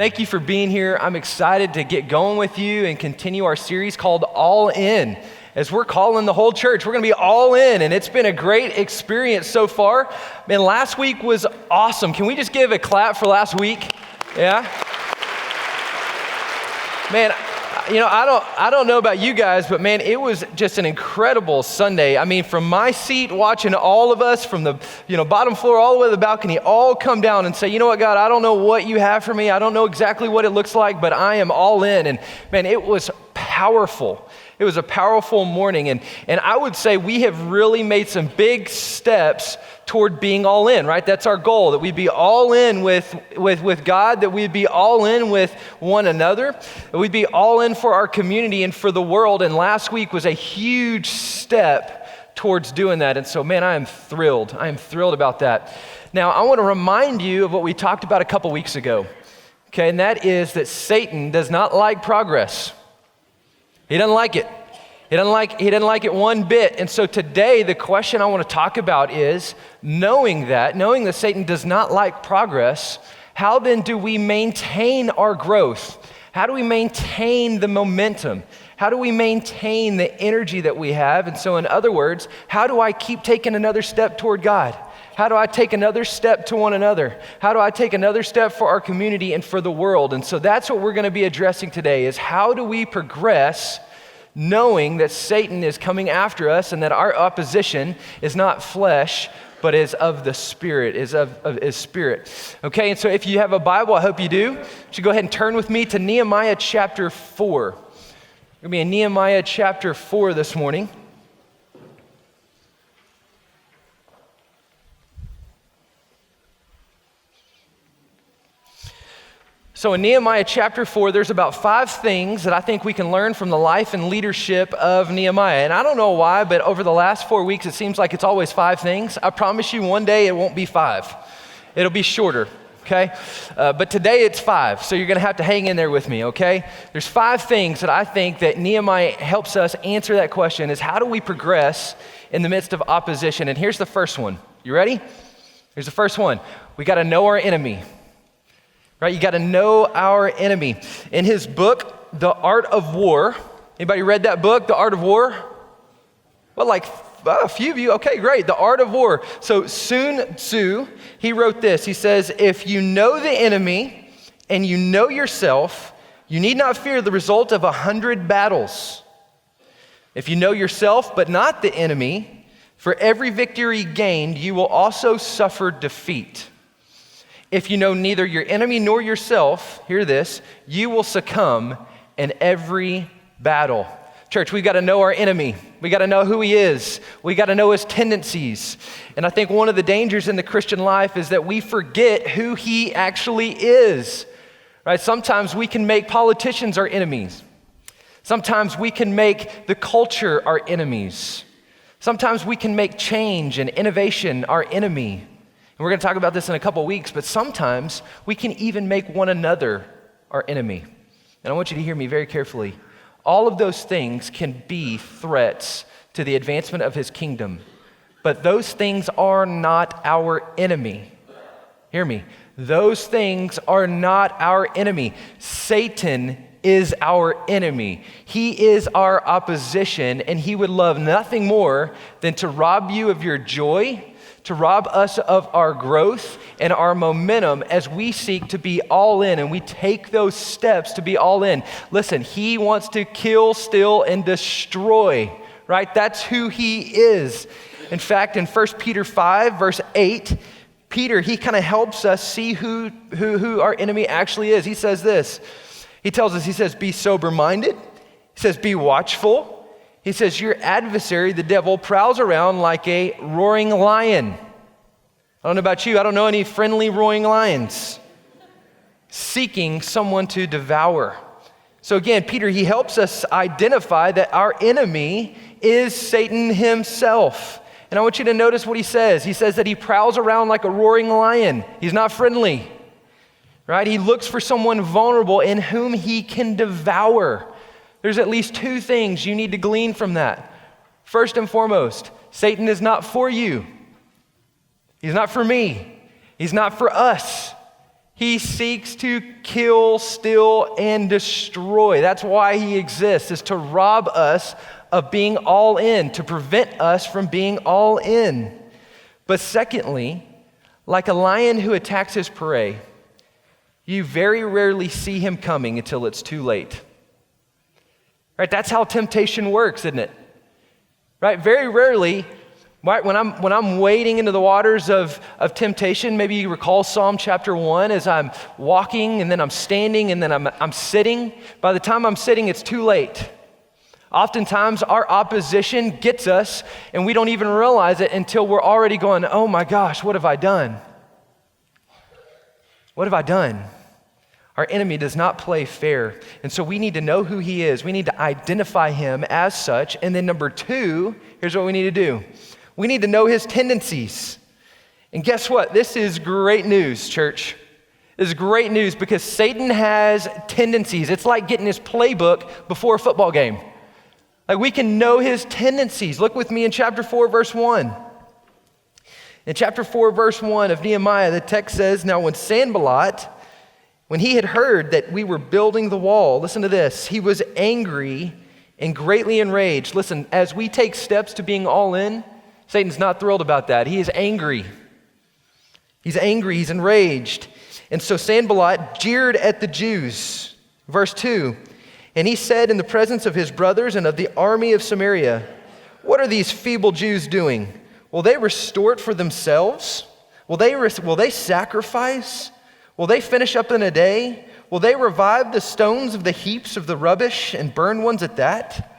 Thank you for being here. I'm excited to get going with you and continue our series called All In. As we're calling the whole church, we're going to be all in, and it's been a great experience so far. Man, last week was awesome. Can we just give a clap for last week? Yeah? Man, you know, I don't know about you guys, but man, it was just an incredible Sunday. I mean, from my seat, watching all of us from the bottom floor all the way to the balcony, all come down and say, you know what, God, I don't know what you have for me. I don't know exactly what it looks like, but I am all in. And man, it was powerful. It was a powerful morning. And I would say we have really made some big steps toward being all in, right? That's our goal, that we'd be all in with God, that we'd be all in with one another, that we'd be all in for our community and for the world. And last week was a huge step towards doing that. And so, man, I am thrilled. I am thrilled about that. Now, I want to remind you of what we talked about a couple weeks ago, okay? And that is that Satan does not like progress. He doesn't like it. He doesn't like it one bit. And so today, the question I want to talk about is, knowing that Satan does not like progress, how then do we maintain our growth? How do we maintain the momentum? How do we maintain the energy that we have? And so in other words, how do I keep taking another step toward God? How do I take another step to one another? How do I take another step for our community and for the world? And so that's what we're going to be addressing today, is how do we progress knowing that Satan is coming after us and that our opposition is not flesh, but is of the Spirit, is Spirit. Okay, and so if you have a Bible, I hope you do. You should go ahead and turn with me to Nehemiah chapter 4. We're going to be in Nehemiah chapter 4 this morning. So in Nehemiah chapter 4, there's about 5 things that I think we can learn from the life and leadership of Nehemiah. And I don't know why, but over the last 4 weeks, it seems like it's always 5 things. I promise you one day it won't be 5. It'll be shorter, okay? But today it's 5, so you're going to have to hang in there with me, okay? There's 5 things that I think that Nehemiah helps us answer that question, is how do we progress in the midst of opposition? And here's the first one. You ready? Here's the first one. We got to know our enemy. Right, you got to know our enemy. In his book, The Art of War, anybody read that book, The Art of War? Well, like a few of you. Okay, great. The Art of War. So Sun Tzu, he wrote this. He says, if you know the enemy and you know yourself, you need not fear the result of 100 battles. If you know yourself but not the enemy, for every victory gained, you will also suffer defeat. If you know neither your enemy nor yourself, hear this, you will succumb in every battle. Church, we've got to know our enemy. We got to know who he is. We got to know his tendencies. And I think one of the dangers in the Christian life is that we forget who he actually is. Right? Sometimes we can make politicians our enemies. Sometimes we can make the culture our enemies. Sometimes we can make change and innovation our enemy. And we're going to talk about this in a couple of weeks, but sometimes we can even make one another our enemy. And I want you to hear me very carefully. All of those things can be threats to the advancement of his kingdom, but those things are not our enemy. Hear me. Those things are not our enemy. Satan is our enemy. He is our opposition, and he would love nothing more than to rob you of your joy, to rob us of our growth and our momentum as we seek to be all in and we take those steps to be all in. Listen, he wants to kill, steal, and destroy, right? That's who he is. In fact, in 1 Peter 5, verse 8, Peter, he kind of helps us see who our enemy actually is. He says this. He tells us, he says, be sober-minded. He says, be watchful. He says, your adversary, the devil, prowls around like a roaring lion. I don't know about you. I don't know any friendly roaring lions. Seeking someone to devour. So again, Peter, he helps us identify that our enemy is Satan himself. And I want you to notice what he says. He says that he prowls around like a roaring lion. He's not friendly, right? He looks for someone vulnerable in whom he can devour. There's at least 2 things you need to glean from that. First and foremost, Satan is not for you. He's not for me. He's not for us. He seeks to kill, steal, and destroy. That's why he exists, is to rob us of being all in, to prevent us from being all in. But secondly, like a lion who attacks his prey, you very rarely see him coming until it's too late. Right? That's how temptation works, isn't it? Right? Very rarely, right, when I'm wading into the waters of temptation, maybe you recall Psalm chapter 1, as I'm walking and then I'm standing and then I'm sitting. By the time I'm sitting, it's too late. Oftentimes our opposition gets us and we don't even realize it until we're already going, oh my gosh, what have I done? What have I done? Our enemy does not play fair. And so we need to know who he is. We need to identify him as such. And then number two, here's what we need to do. We need to know his tendencies. And guess what? This is great news, church. This is great news because Satan has tendencies. It's like getting his playbook before a football game. Like we can know his tendencies. Look with me in chapter 4, verse 1. In chapter 4, verse 1 of Nehemiah, the text says, now when Sanballat, when he had heard that we were building the wall, listen to this, he was angry and greatly enraged. Listen, as we take steps to being all in, Satan's not thrilled about that. He is angry. He's angry, he's enraged. And so Sanballat jeered at the Jews. Verse 2, and he said in the presence of his brothers and of the army of Samaria, what are these feeble Jews doing? Will they restore it for themselves? Will they sacrifice? Will they finish up in a day? Will they revive the stones of the heaps of the rubbish and burn ones at that?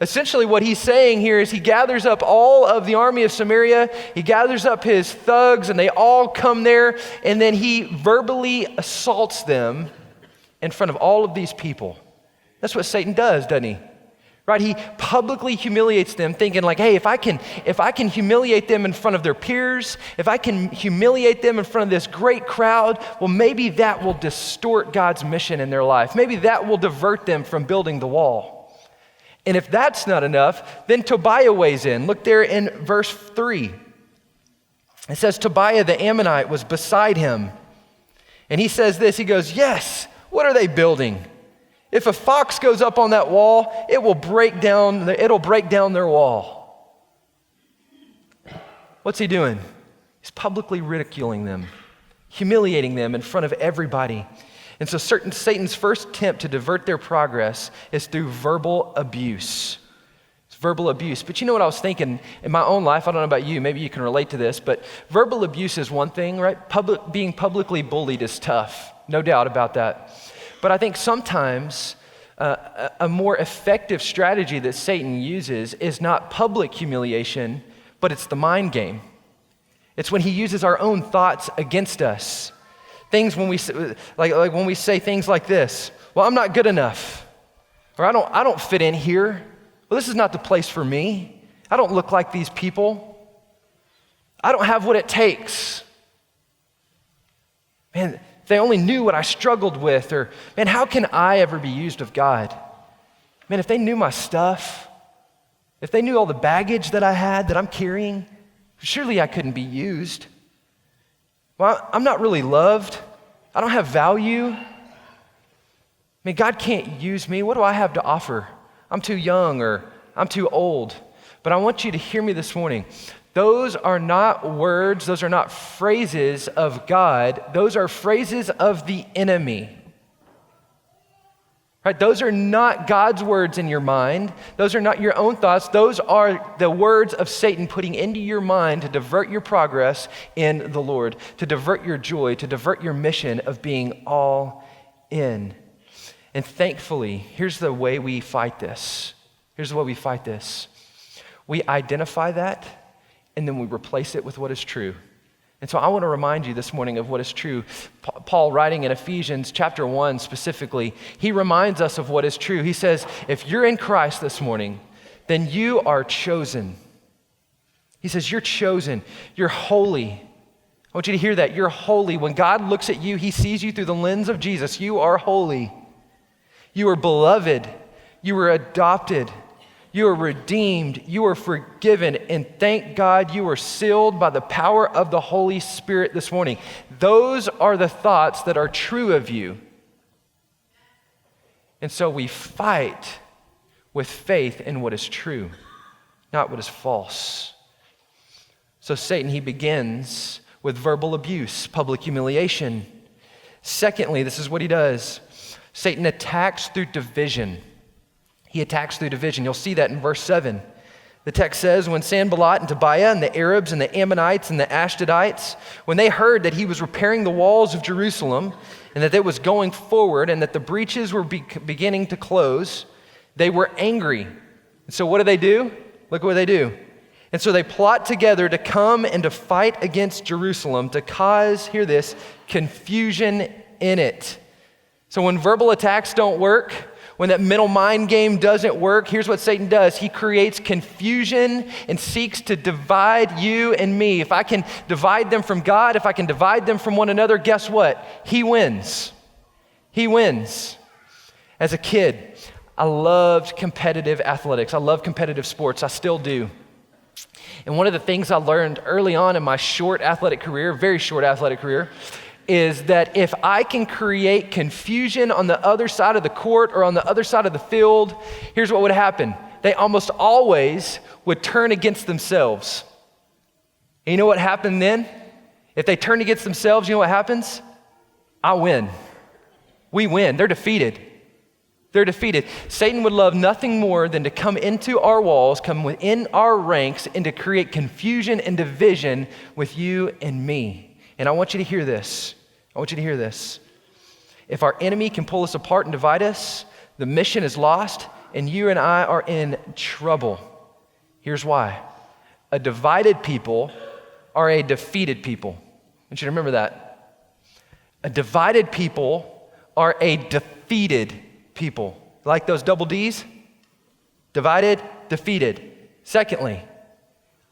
Essentially what he's saying here is he gathers up all of the army of Samaria, he gathers up his thugs, and they all come there, and then he verbally assaults them in front of all of these people. That's what Satan does, doesn't he? Right? He publicly humiliates them, thinking like, hey, if I can humiliate them in front of their peers, if I can humiliate them in front of this great crowd, well, maybe that will distort God's mission in their life. Maybe that will divert them from building the wall. And if that's not enough, then Tobiah weighs in. Look there in verse 3. It says, Tobiah the Ammonite was beside him. And he says this, he goes, yes, what are they building? If a fox goes up on that wall, it'll break down their wall. What's he doing? He's publicly ridiculing them, humiliating them in front of everybody. And so Satan's first attempt to divert their progress is through verbal abuse. It's verbal abuse. But you know what I was thinking in my own life? I don't know about you. Maybe you can relate to this. But verbal abuse is one thing, right? Being publicly bullied is tough. No doubt about that. But I think sometimes a more effective strategy that Satan uses is not public humiliation, but it's the mind game. It's when he uses our own thoughts against us. Things when we like when we say things like this, well, I'm not good enough, or I don't fit in here. Well, this is not the place for me. I don't look like these people. I don't have what it takes. Man, if they only knew what I struggled with, or man, how can I ever be used of God? Man, if they knew my stuff, if they knew all the baggage that I had, that I'm carrying, surely I couldn't be used. Well, I'm not really loved. I don't have value. I mean, God can't use me. What do I have to offer? I'm too young or I'm too old. But I want you to hear me this morning. Those are not words, those are not phrases of God, those are phrases of the enemy. Right? Those are not God's words in your mind. Those are not your own thoughts. Those are the words of Satan putting into your mind to divert your progress in the Lord, to divert your joy, to divert your mission of being all in. And thankfully, here's the way we fight this. Here's the way we fight this. We identify that, and then we replace it with what is true. And so I want to remind you this morning of what is true. Paul, writing in Ephesians chapter 1 specifically, he reminds us of what is true. He says, if you're in Christ this morning, then you are chosen. He says, you're chosen. You're holy. I want you to hear that. You're holy. When God looks at you, he sees you through the lens of Jesus. You are holy. You are beloved. You were adopted. You are redeemed, you are forgiven, and thank God you are sealed by the power of the Holy Spirit this morning. Those are the thoughts that are true of you. And so we fight with faith in what is true, not what is false. So Satan, he begins with verbal abuse, public humiliation. Secondly, this is what he does. Satan attacks through division. He attacks through division. You'll see that in verse 7. The text says, when Sanballat and Tobiah and the Arabs and the Ammonites and the Ashdodites, when they heard that he was repairing the walls of Jerusalem and that it was going forward and that the breaches were beginning to close, they were angry. And so what do? Look what they do. And so they plot together to come and to fight against Jerusalem to cause, hear this, confusion in it. So when verbal attacks don't work, when that mental mind game doesn't work, here's what Satan does. He creates confusion and seeks to divide you and me. If I can divide them from God, if I can divide them from one another, guess what? He wins. He wins. As a kid, I loved competitive athletics. I love competitive sports. I still do. And one of the things I learned early on in my short athletic career, very short athletic career, is that if I can create confusion on the other side of the court or on the other side of the field, here's what would happen. They almost always would turn against themselves. And you know what happened then? If they turn against themselves, you know what happens? I win. We win. They're defeated. They're defeated. Satan would love nothing more than to come into our walls, come within our ranks, and to create confusion and division with you and me. And I want you to hear this. I want you to hear this. If our enemy can pull us apart and divide us, the mission is lost, and you and I are in trouble. Here's why. A divided people are a defeated people. I want you to remember that. A divided people are a defeated people. Like those double D's? Divided, defeated. Secondly,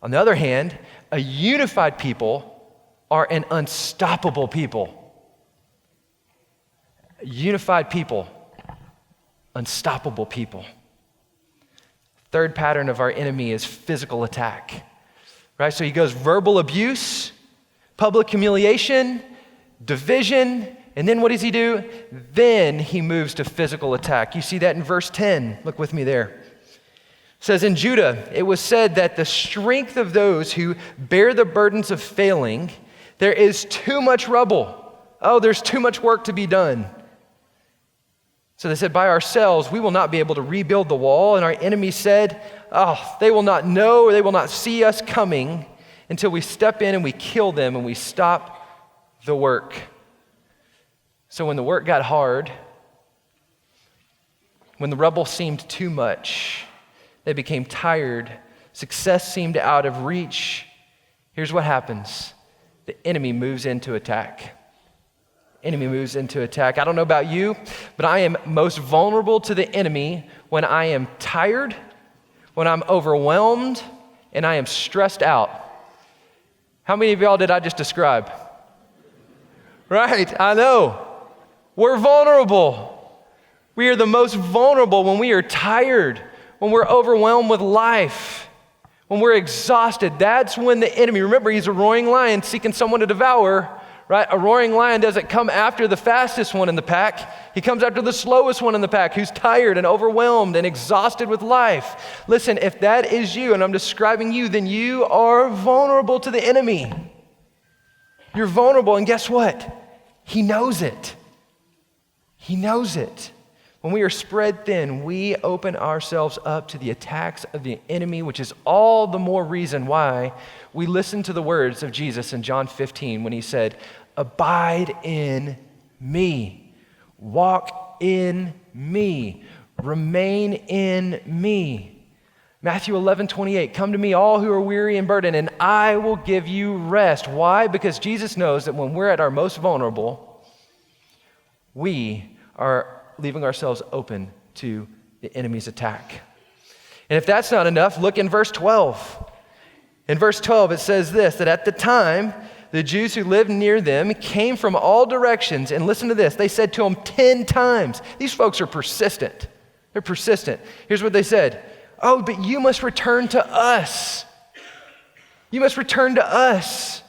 on the other hand, a unified people are an unstoppable people. Unified people, unstoppable people. Third pattern of our enemy is physical attack. Right? So he goes verbal abuse, public humiliation, division, and then what does he do? Then he moves to physical attack. You see that in verse 10. Look with me there. It says, in Judah, it was said that the strength of those who bear the burdens of failing, there is too much rubble. Oh, there's too much work to be done. So they said, by ourselves, we will not be able to rebuild the wall. And our enemy said, oh, they will not know, or they will not see us coming until we step in and we kill them and we stop the work. So when the work got hard, when the rubble seemed too much, they became tired, success seemed out of reach, here's what happens. The enemy moves into attack. Enemy moves into attack. I don't know about you, but I am most vulnerable to the enemy when I am tired, when I'm overwhelmed, and I am stressed out. How many of y'all did I just describe? Right, I know. We're vulnerable. We are the most vulnerable when we are tired, when we're overwhelmed with life, when we're exhausted. That's when the enemy, remember, he's a roaring lion seeking someone to devour, right? A roaring lion doesn't come after the fastest one in the pack. He comes after the slowest one in the pack who's tired and overwhelmed and exhausted with life. Listen, if that is you and I'm describing you, then you are vulnerable to the enemy. You're vulnerable, and guess what? He knows it. He knows it. When we are spread thin, we open ourselves up to the attacks of the enemy, which is all the more reason why we listen to the words of Jesus in John 15 when he said, abide in me, walk in me, remain in me. Matthew 11:28, come to me all who are weary and burdened, and I will give you rest. Why? Because Jesus knows that when we're at our most vulnerable, we are leaving ourselves open to the enemy's attack. And if that's not enough, look in verse 12. In verse 12, it says this, that at the time, the Jews who lived near them came from all directions, and listen to this, they said to him 10 times. These folks are persistent. They're persistent. Here's what they said. Oh, but you must return to us. You must return to us.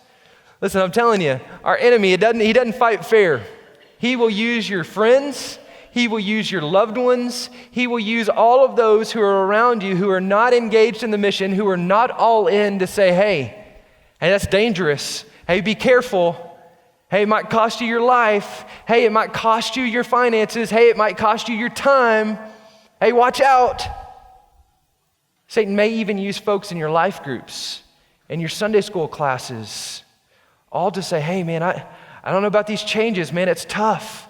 Listen, I'm telling you, our enemy, he doesn't fight fair. He will use your friends. He will use your loved ones. He will use all of those who are around you who are not engaged in the mission, who are not all in, to say, hey, that's dangerous. Hey, be careful. Hey, it might cost you your life. Hey, it might cost you your finances. Hey, it might cost you your time. Hey, watch out. Satan may even use folks in your life groups, in your Sunday school classes, all to say, hey, man, I don't know about these changes, man. It's tough.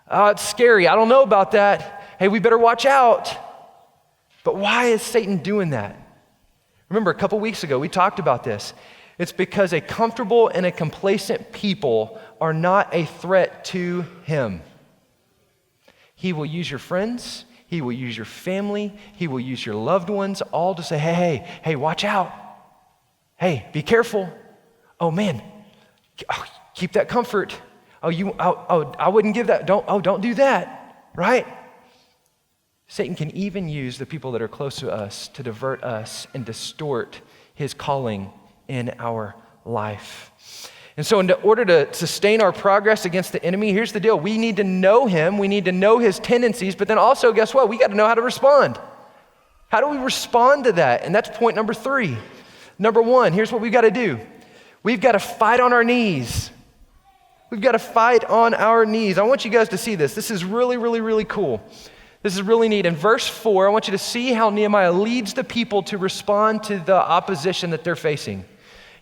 It's scary. I don't know about that. Hey, we better watch out. But why is Satan doing that? Remember, a couple weeks ago, we talked about this. It's because a comfortable and a complacent people are not a threat to him. He will use your friends. He will use your family. He will use your loved ones, all to say, hey, watch out. Hey, be careful. Oh, man, keep that comfort. I wouldn't give that. Don't do that, right? Satan can even use the people that are close to us to divert us and distort his calling in our life. And so in order to sustain our progress against the enemy, here's the deal. We need to know him. We need to know his tendencies, but then also, guess what? We got to know how to respond. How do we respond to that? And that's point number 3. Number 1, here's what we've got to do. We've got to fight on our knees. We've got to fight on our knees. I want you guys to see this. This is really, really, really cool. This is really neat. In verse 4, I want you to see how Nehemiah leads the people to respond to the opposition that they're facing.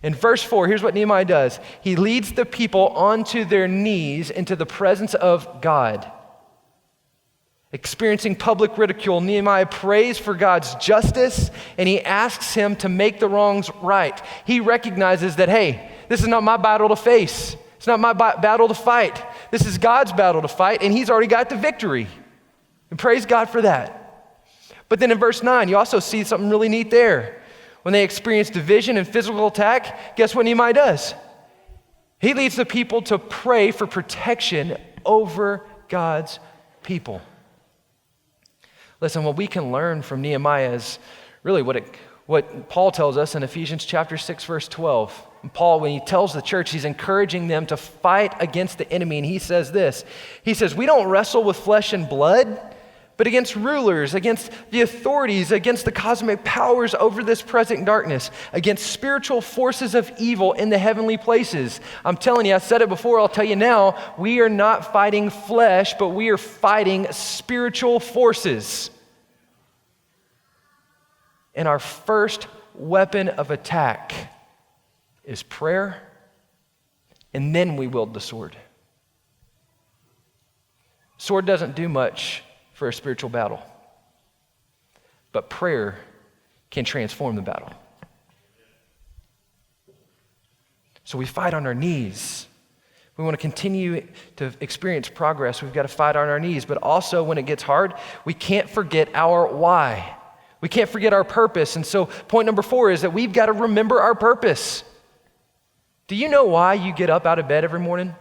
In verse 4, here's what Nehemiah does. He leads the people onto their knees into the presence of God. Experiencing public ridicule, Nehemiah prays for God's justice, and he asks him to make the wrongs right. He recognizes that, hey, this is not my battle to face. It's not my battle to fight. This is God's battle to fight, and he's already got the victory. And praise God for that. But then in verse 9, you also see something really neat there. When they experience division and physical attack, guess what Nehemiah does? He leads the people to pray for protection over God's people. Listen, what we can learn from Nehemiah is really what Paul tells us in Ephesians chapter 6, verse 12. And Paul, when he tells the church, he's encouraging them to fight against the enemy, and he says this. He says, we don't wrestle with flesh and blood, but against rulers, against the authorities, against the cosmic powers over this present darkness, against spiritual forces of evil in the heavenly places. I'm telling you, I said it before, I'll tell you now, we are not fighting flesh, but we are fighting spiritual forces. And our first weapon of attack is prayer, and then we wield the sword. Sword doesn't do much for a spiritual battle, but prayer can transform the battle. So we fight on our knees. We want to continue to experience progress. We've got to fight on our knees, but also when it gets hard, we can't forget our why. We can't forget our purpose. And so point number 4 is that we've got to remember our purpose. Do you know why you get up out of bed every morning? Have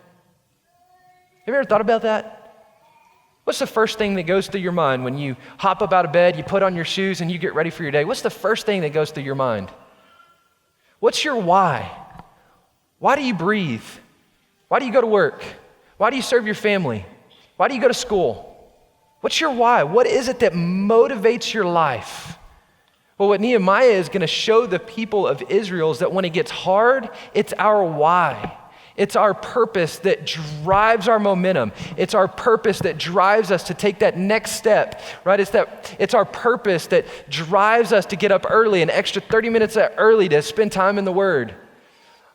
you ever thought about that? What's the first thing that goes through your mind when you hop up out of bed, you put on your shoes, and you get ready for your day? What's the first thing that goes through your mind? What's your why? Why do you breathe? Why do you go to work? Why do you serve your family? Why do you go to school? What's your why? What is it that motivates your life? Well, what Nehemiah is going to show the people of Israel is that when it gets hard, it's our why. It's our purpose that drives our momentum. It's our purpose that drives us to take that next step, right? It's our purpose that drives us to get up early, an extra 30 minutes early to spend time in the Word.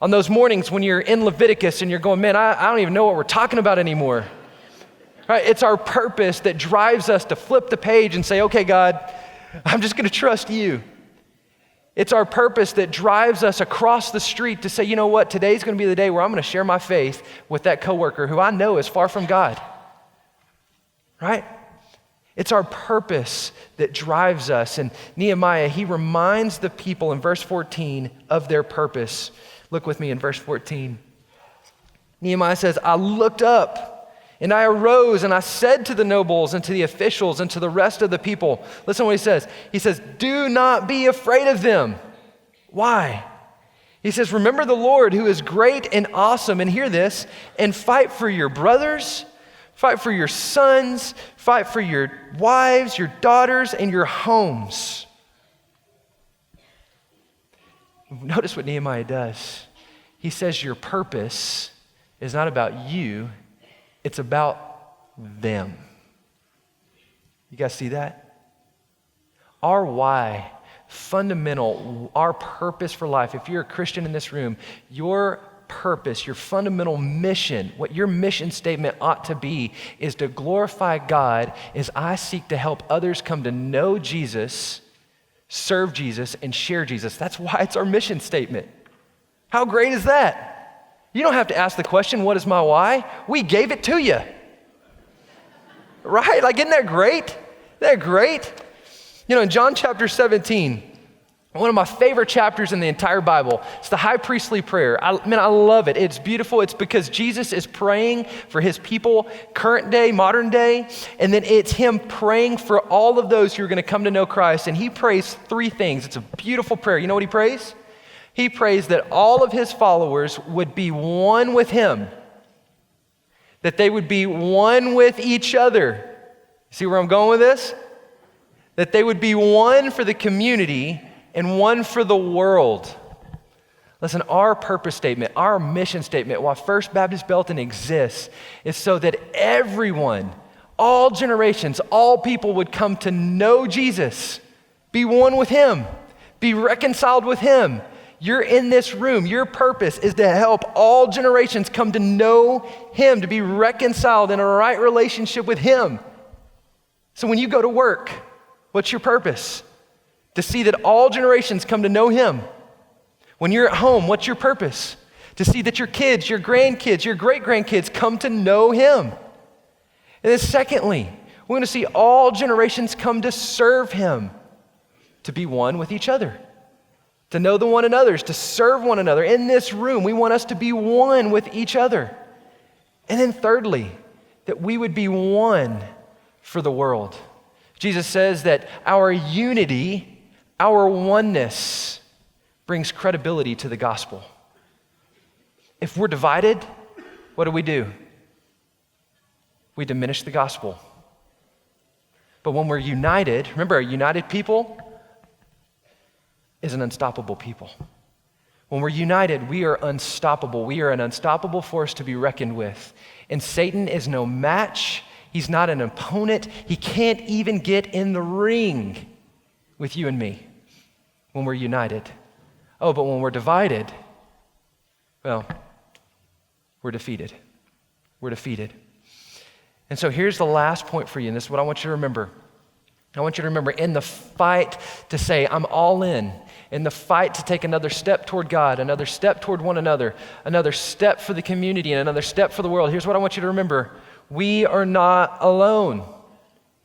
On those mornings when you're in Leviticus and you're going, man, I don't even know what we're talking about anymore. Right? It's our purpose that drives us to flip the page and say, okay, God, I'm just going to trust you. It's our purpose that drives us across the street to say, you know what, today's going to be the day where I'm going to share my faith with that coworker who I know is far from God. Right? It's our purpose that drives us. And Nehemiah, he reminds the people in verse 14 of their purpose. Look with me in verse 14. Nehemiah says, I looked up And I arose and I said to the nobles and to the officials and to the rest of the people, listen to what he says. He says, do not be afraid of them. Why? He says, remember the Lord who is great and awesome, and hear this, and fight for your brothers, fight for your sons, fight for your wives, your daughters, and your homes. Notice what Nehemiah does. He says your purpose is not about you, it's about them. You guys see that? Our why, fundamental, our purpose for life, if you're a Christian in this room, your purpose, your fundamental mission, what your mission statement ought to be is to glorify God as I seek to help others come to know Jesus, serve Jesus, and share Jesus. That's why it's our mission statement. How great is that? You don't have to ask the question, what is my why? We gave it to you. Right? Like, isn't that great? Isn't that great? You know, in John chapter 17, one of my favorite chapters in the entire Bible, it's the high priestly prayer. I love it. It's beautiful. It's because Jesus is praying for his people, current day, modern day, and then it's him praying for all of those who are going to come to know Christ. And he prays three things. It's a beautiful prayer. You know what he prays? He prays that all of his followers would be one with him, that they would be one with each other. See where I'm going with this? That they would be one for the community and one for the world. Listen, our purpose statement, our mission statement, why First Baptist Belton exists, is so that everyone, all generations, all people would come to know Jesus, be one with him, be reconciled with him. You're in this room. Your purpose is to help all generations come to know him, to be reconciled in a right relationship with him. So when you go to work, what's your purpose? To see that all generations come to know him. When you're at home, what's your purpose? To see that your kids, your grandkids, your great-grandkids come to know him. And then secondly, we're going to see all generations come to serve him, to be one with each other, to know the one another, to serve one another. In this room, we want us to be one with each other. And then thirdly, that we would be one for the world. Jesus says that our unity, our oneness, brings credibility to the gospel. If we're divided, what do? We diminish the gospel. But when we're united, remember, a united people is an unstoppable people. When we're united, we are unstoppable. We are an unstoppable force to be reckoned with. And Satan is no match. He's not an opponent. He can't even get in the ring with you and me when we're united. Oh, but when we're divided, well, we're defeated. We're defeated. And so here's the last point for you, and this is what I want you to remember. I want you to remember, in the fight to say, I'm all in the fight to take another step toward God, another step toward one another, another step for the community, and another step for the world, here's what I want you to remember. We are not alone. Isn't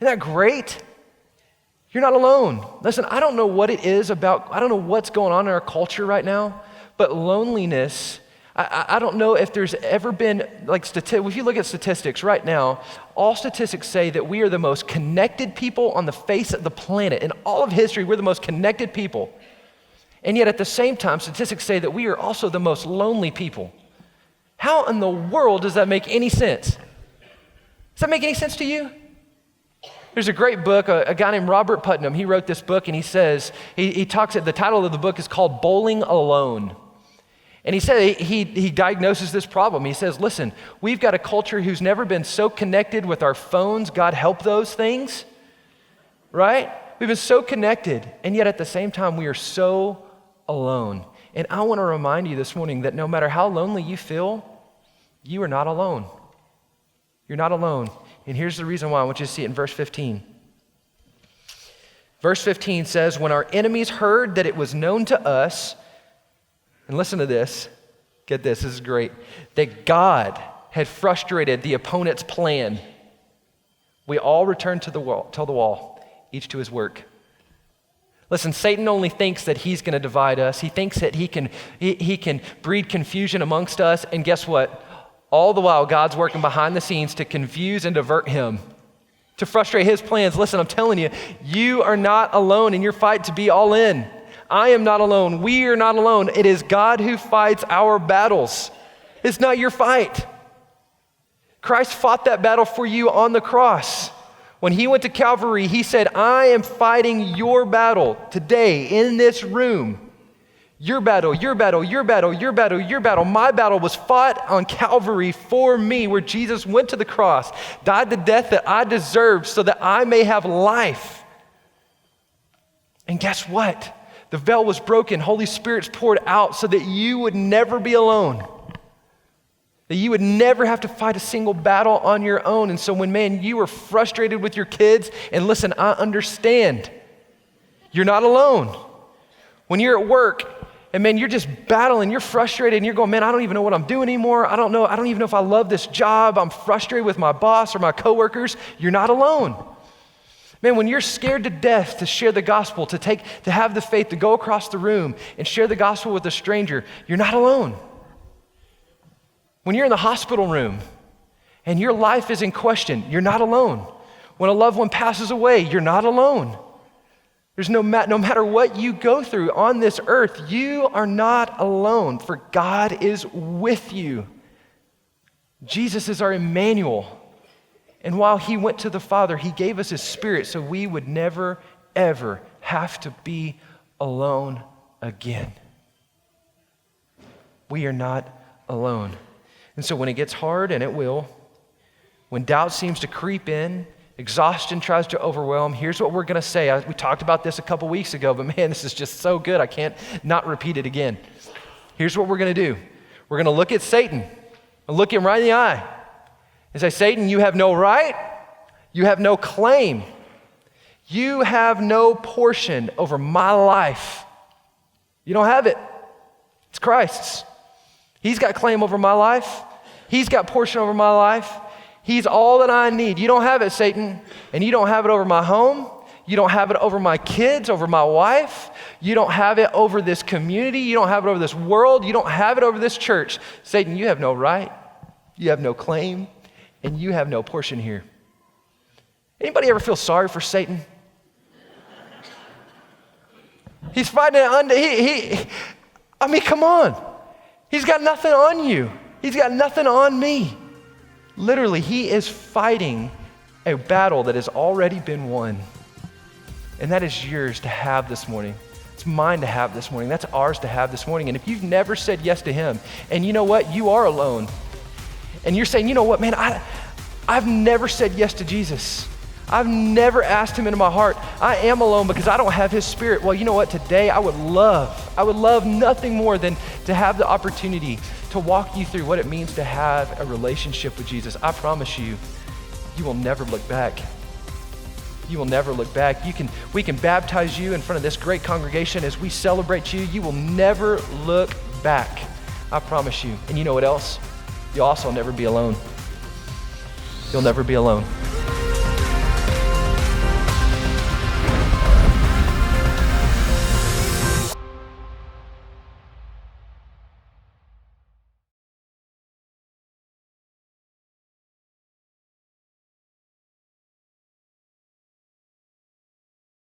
that great? You're not alone. Listen, I don't know what it is about, I don't know what's going on in our culture right now, but loneliness, I don't know if there's ever been, if you look at statistics right now, all statistics say that we are the most connected people on the face of the planet. In all of history, we're the most connected people. And yet at the same time, statistics say that we are also the most lonely people. How in the world does that make any sense? Does that make any sense to you? There's a great book, a guy named Robert Putnam. He wrote this book and he says, he talks, the title of the book is called Bowling Alone. And he said, he diagnoses this problem. He says, listen, we've got a culture who's never been so connected with our phones. God help those things, right? We've been so connected, and yet at the same time, we are so alone. And I want to remind you this morning that no matter how lonely you feel, you are not alone. You're not alone. And here's the reason why. I want you to see it in verse 15. Verse 15 says, when our enemies heard that it was known to us, and listen to this, get this is great, that God had frustrated the opponent's plan, we all returned to the wall, each to his work. Listen, Satan only thinks that he's going to divide us. He thinks that he can breed confusion amongst us, and guess what? All the while, God's working behind the scenes to confuse and divert him, to frustrate his plans. Listen, I'm telling you, you are not alone in your fight to be all in. I am not alone. We are not alone. It is God who fights our battles. It's not your fight. Christ fought that battle for you on the cross. When he went to Calvary, he said, I am fighting your battle today in this room. Your battle, your battle, your battle, your battle, your battle. My battle was fought on Calvary for me, where Jesus went to the cross, died the death that I deserved so that I may have life. And guess what? The veil was broken. Holy Spirit's poured out so that you would never be alone. That you would never have to fight a single battle on your own. And so when, man, you are frustrated with your kids, and listen, I understand. You're not alone. When you're at work, and man, you're just battling, you're frustrated, and you're going, man, I don't even know what I'm doing anymore. I don't even know if I love this job. I'm frustrated with my boss or my coworkers. You're not alone. Man, when you're scared to death to share the gospel, to have the faith to go across the room and share the gospel with a stranger, you're not alone. When you're in the hospital room and your life is in question, you're not alone. When a loved one passes away, you're not alone. There's no matter what you go through on this earth, you are not alone, for God is with you. Jesus is our Emmanuel. And while he went to the Father, he gave us his Spirit so we would never, ever have to be alone again. We are not alone. And so when it gets hard, and it will, when doubt seems to creep in, exhaustion tries to overwhelm, here's what we're going to say. We talked about this a couple weeks ago, but man, this is just so good. I can't not repeat it again. Here's what we're going to do. We're going to look at Satan and look him right in the eye and say, Satan, you have no right. You have no claim. You have no portion over my life. You don't have it. It's Christ's. He's got claim over my life. He's got portion over my life. He's all that I need. You don't have it, Satan. And you don't have it over my home. You don't have it over my kids, over my wife. You don't have it over this community. You don't have it over this world. You don't have it over this church. Satan, you have no right. You have no claim. And you have no portion here. Anybody ever feel sorry for Satan? He's fighting it. Come on. He's got nothing on you. He's got nothing on me. Literally, he is fighting a battle that has already been won. And that is yours to have this morning. It's mine to have this morning. That's ours to have this morning. And if you've never said yes to him, and you know what? You are alone. And you're saying, you know what, man, I've never said yes to Jesus. I've never asked him into my heart. I am alone because I don't have his Spirit. Well, you know what? Today I would love nothing more than to have the opportunity to walk you through what it means to have a relationship with Jesus. I promise you, you will never look back. You will never look back. We can baptize you in front of this great congregation as we celebrate you. You will never look back. I promise you. And you know what else? You'll also never be alone. You'll never be alone.